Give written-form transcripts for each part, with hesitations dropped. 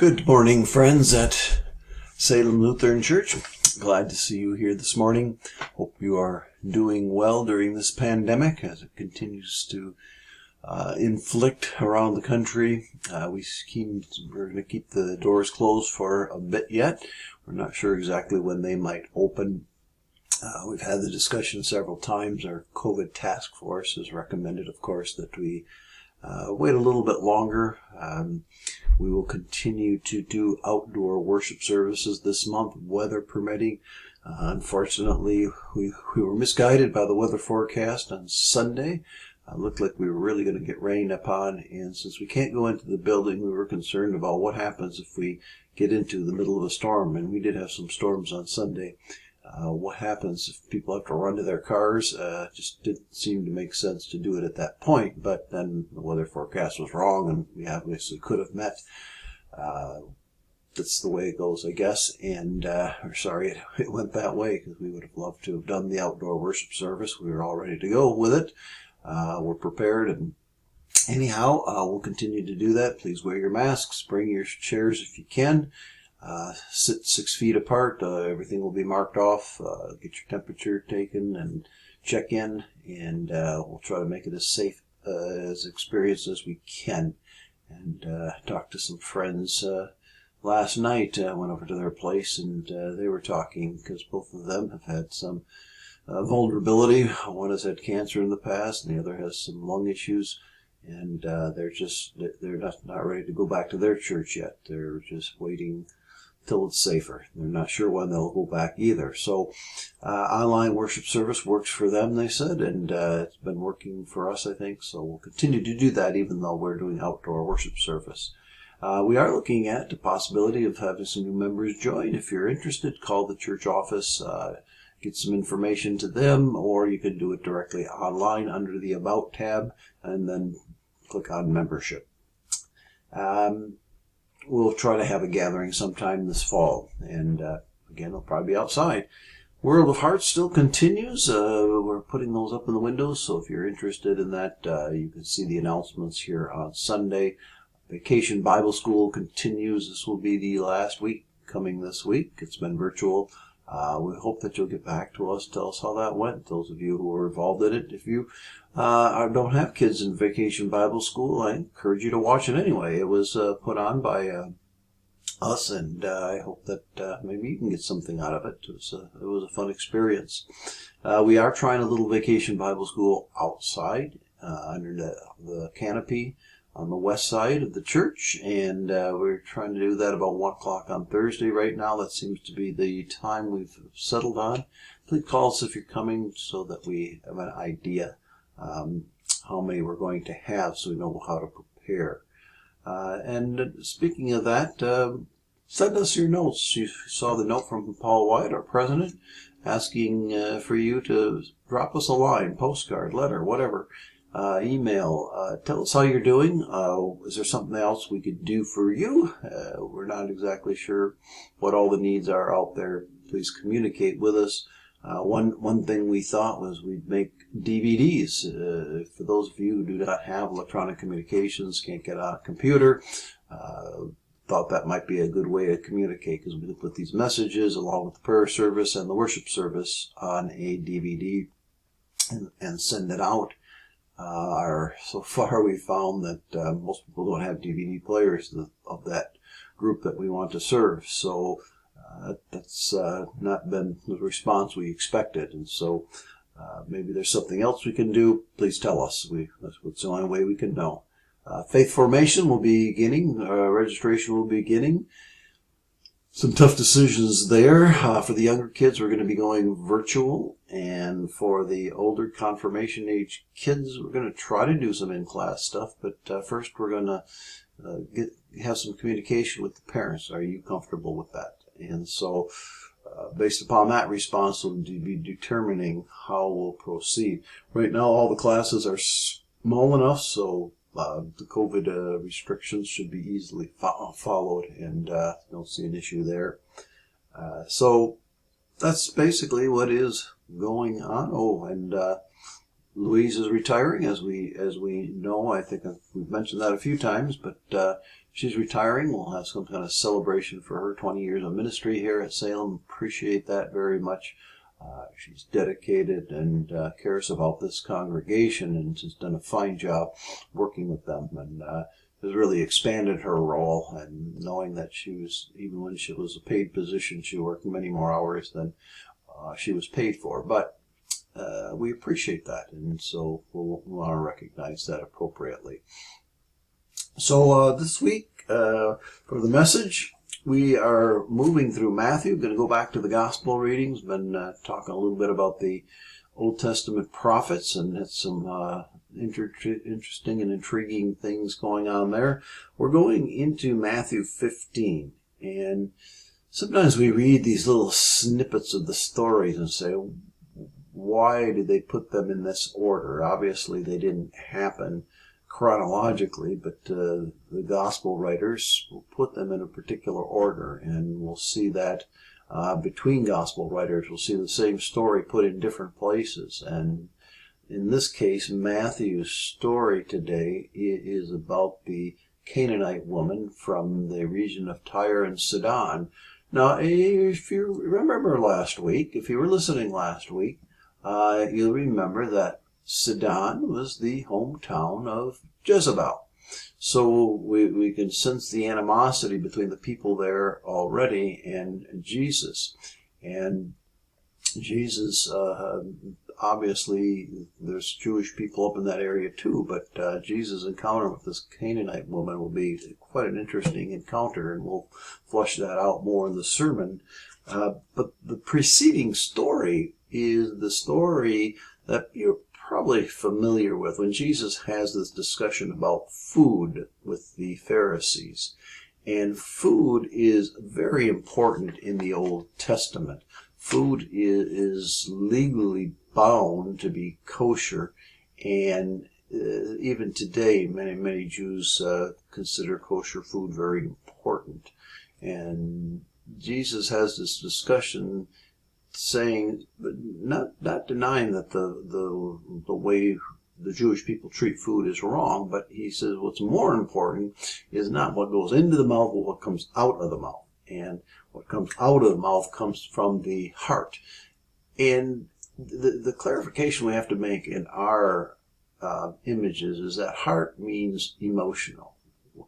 Good morning, friends at Salem Lutheran Church. Glad to see you here this morning. Hope you are doing well during this pandemic as it continues to inflict around the country. We're going to keep the doors closed for a bit yet. We're not sure exactly when they might open. We've had the discussion several times. Our COVID task force has recommended, of course, that we wait a little bit longer. We will continue to do outdoor worship services this month, weather permitting. Unfortunately, we were misguided by the weather forecast on Sunday. It looked like we were really going to get rained upon, and since we can't go into the building, we were concerned about what happens if we get into the middle of a storm, and we did have some storms on Sunday. What happens if people have to run to their cars? Just didn't seem to make sense to do it at that point, but then the weather forecast was wrong and we obviously could have met. That's the way it goes, I guess, and we're sorry it went that way because we would have loved to have done the outdoor worship service. We were all ready to go with it. We're prepared, and anyhow, we'll continue to do that. Please wear your masks, bring your chairs if you can. Sit 6 feet apart. Everything will be marked off. Get your temperature taken and check in, and we'll try to make it as safe as experienced as we can. And talked to some friends last night. I went over to their place, and they were talking because both of them have had some vulnerability. One has had cancer in the past, and the other has some lung issues. And they're not ready to go back to their church yet. They're just waiting till it's safer. They're not sure when they'll go back either. So online worship service works for them, they said, and it's been working for us, I think. So we'll continue to do that even though we're doing outdoor worship service. We are looking at the possibility of having some new members join. If you're interested, call the church office, get some information to them, or you can do it directly online under the About tab and then click on membership. We'll try to have a gathering sometime this fall, and again, it'll probably be outside. World of Hearts still continues. We're putting those up in the windows, so if you're interested in that, you can see the announcements here on Sunday. Vacation Bible School continues. This will be the last week coming this week. It's been virtual. We hope that you'll get back to us, tell us how that went, those of you who were involved in it. If you don't have kids in Vacation Bible School, I encourage you to watch it anyway. It was put on by us, and I hope that maybe you can get something out of it. It was a fun experience. We are trying a little Vacation Bible School outside under the canopy on the west side of the church, and we're trying to do that about 1 o'clock on Thursday right now. That seems to be the time we've settled on. Please call us if you're coming so that we have an idea how many we're going to have so we know how to prepare. And speaking of that, send us your notes. You saw the note from Paul White, our president, asking for you to drop us a line, postcard, letter, whatever. Email. Tell us how you're doing. Is there something else we could do for you? We're not exactly sure what all the needs are out there. Please communicate with us. One thing we thought was we'd make DVDs. For those of you who do not have electronic communications, can't get on a computer, thought that might be a good way to communicate, because we could put these messages along with the prayer service and the worship service on a DVD and send it out. So far we found that most people don't have DVD players of that group that we want to serve. So that's not been the response we expected. And so maybe there's something else we can do. Please tell us. That's the only way we can know. Faith formation will be beginning. Registration will be beginning. Some tough decisions there. For the younger kids, we're going to be going virtual. And for the older confirmation age kids, we're going to try to do some in-class stuff. But first, we're going to have some communication with the parents. Are you comfortable with that? And so based upon that response, we'll be determining how we'll proceed. Right now, all the classes are small enough, so the COVID restrictions should be easily followed, and don't see an issue there. So that's basically what is going on. Oh, and Louise is retiring, as we know. I think we've mentioned that a few times, but she's retiring. We'll have some kind of celebration for her 20 years of ministry here at Salem. Appreciate that very much. She's dedicated and cares about this congregation and has done a fine job working with them, and has really expanded her role, and knowing that she was, even when she was a paid position, she worked many more hours than she was paid for. But we appreciate that, and so we'll want to recognize that appropriately. So this week, for the message, we are moving through Matthew. Going to go back to the gospel readings. Been talking a little bit about the Old Testament prophets, and had some interesting and intriguing things going on there. We're going into Matthew 15, and sometimes we read these little snippets of the stories and say, why did they put them in this order? Obviously, they didn't happen chronologically, but the gospel writers will put them in a particular order, and we'll see that between gospel writers, we'll see the same story put in different places. And in this case, Matthew's story today is about the Canaanite woman from the region of Tyre and Sidon. Now, if you remember last week, if you were listening last week, you'll remember that Sidon was the hometown of Jezebel. So we can sense the animosity between the people there already and Jesus. And Jesus, obviously, there's Jewish people up in that area too, but Jesus' encounter with this Canaanite woman will be quite an interesting encounter, and we'll flush that out more in the sermon. But the preceding story is the story that you're probably familiar with, when Jesus has this discussion about food with the Pharisees. And food is very important in the Old Testament. Food is legally bound to be kosher, and even today many Jews consider kosher food very important. And Jesus has this discussion saying, not denying that the way the Jewish people treat food is wrong, but he says what's more important is not what goes into the mouth, but what comes out of the mouth. And what comes out of the mouth comes from the heart. And the clarification we have to make in our images is that heart means emotional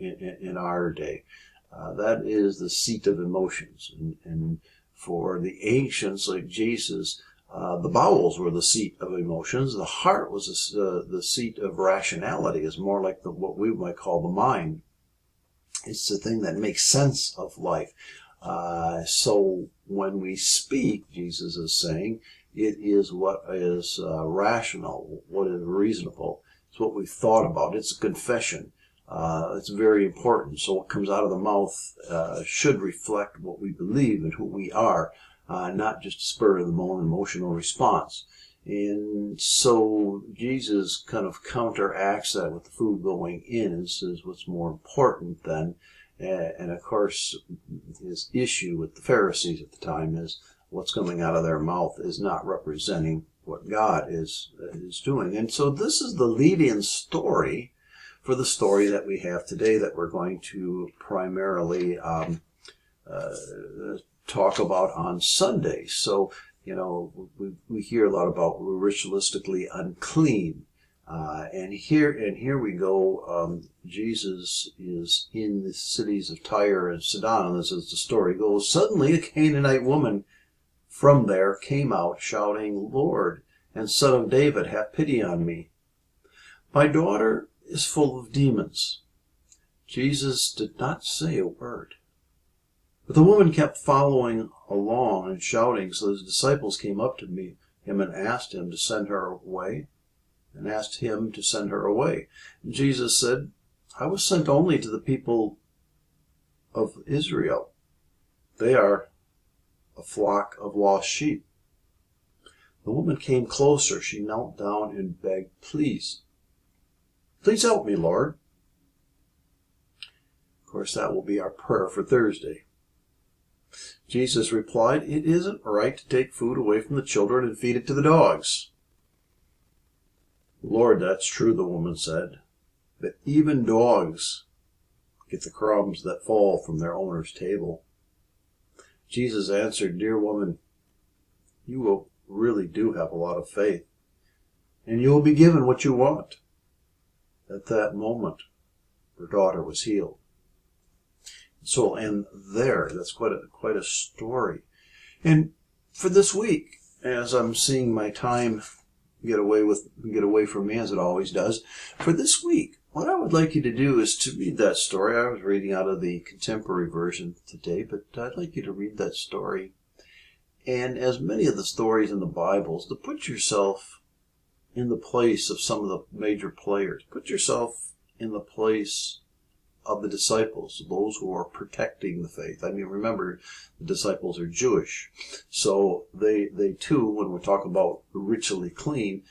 in our day. That is the seat of emotions. And for the ancients like Jesus, the bowels were the seat of emotions. The heart was the seat of rationality. It's more like what we might call the mind. It's the thing that makes sense of life. So when we speak, Jesus is saying, it is what is rational, what is reasonable. It's what we've thought about. It's a confession. It's very important. So what comes out of the mouth should reflect what we believe and who we are, not just a spur of the moment emotional response. And so Jesus kind of counteracts that with the food going in and says what's more important then. And of course, his issue with the Pharisees at the time is what's coming out of their mouth is not representing what God is doing. And so this is the lead-in story for the story that we have today that we're going to primarily talk about on Sunday. So, you know, we hear a lot about ritualistically unclean. And here we go. Jesus is in the cities of Tyre and Sidon, and this is the story goes. Suddenly a Canaanite woman from there came out shouting, "Lord, and Son of David, have pity on me. My daughter is full of demons." Jesus did not say a word. But the woman kept following along and shouting, so his disciples came up to him and asked him to send her away. And Jesus said, "I was sent only to the people of Israel. They are a flock of lost sheep." The woman came closer. She knelt down and begged, "Please help me, Lord." Of course, that will be our prayer for Thursday. Jesus replied, "It isn't right to take food away from the children and feed it to the dogs." "Lord, that's true," the woman said, "but even dogs get the crumbs that fall from their owner's table. Jesus answered, "Dear woman, you really do have a lot of faith, and you will be given what you want." At that moment, her daughter was healed. So we'll end there. That's quite a story. And for this week, as I'm seeing my time get away from me, as it always does, for this week, what I would like you to do is to read that story. I was reading out of the contemporary version today, but I'd like you to read that story. And as many of the stories in the Bibles, to put yourself in the place of some of the major players. Put yourself in the place of the disciples, those who are protecting the faith. I mean, remember, the disciples are Jewish. So they too, when we talk about ritually clean,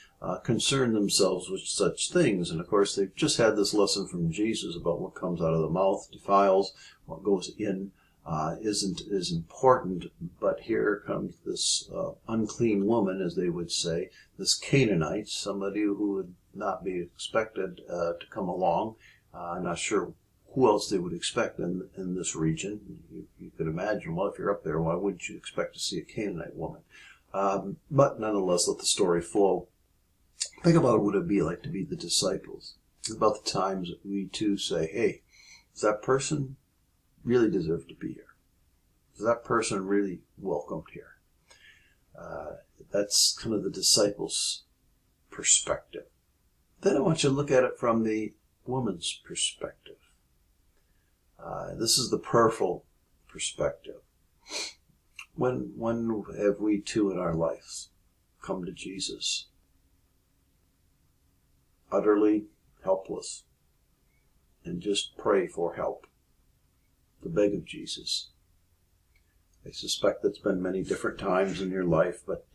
concern themselves with such things. And of course, they've just had this lesson from Jesus about what comes out of the mouth defiles, what goes in is important. But here comes this unclean woman, as they would say, this Canaanite, somebody who would not be expected to come along. I'm not sure who else they would expect in this region. You could imagine, well, if you're up there, why wouldn't you expect to see a Canaanite woman? But nonetheless, let the story flow. Think about what it would be like to be the disciples. Think about the times that we too say, hey, does that person really deserve to be here? Is that person really welcomed here? That's kind of the disciples' perspective. Then I want you to look at it from the woman's perspective. This is the prayerful perspective. When have we too in our lives come to Jesus utterly helpless and just pray for help, to beg of Jesus? I suspect that's been many different times in your life, but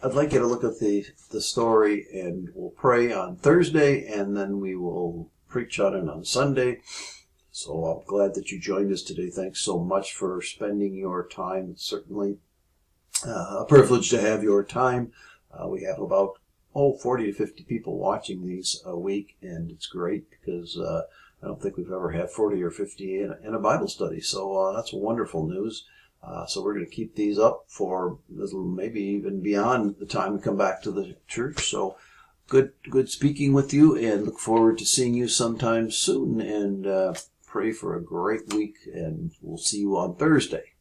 I'd like you to look at the story, and we'll pray on Thursday, and then we will preach on it on Sunday. So I'm glad that you joined us today. Thanks so much for spending your time. It's certainly a privilege to have your time. We have about 40 to 50 people watching these a week, and it's great because I don't think we've ever had 40 or 50 in a Bible study. So that's wonderful news. So we're going to keep these up for maybe even beyond the time we come back to the church. So good speaking with you, and look forward to seeing you sometime soon, and pray for a great week, and we'll see you on Thursday.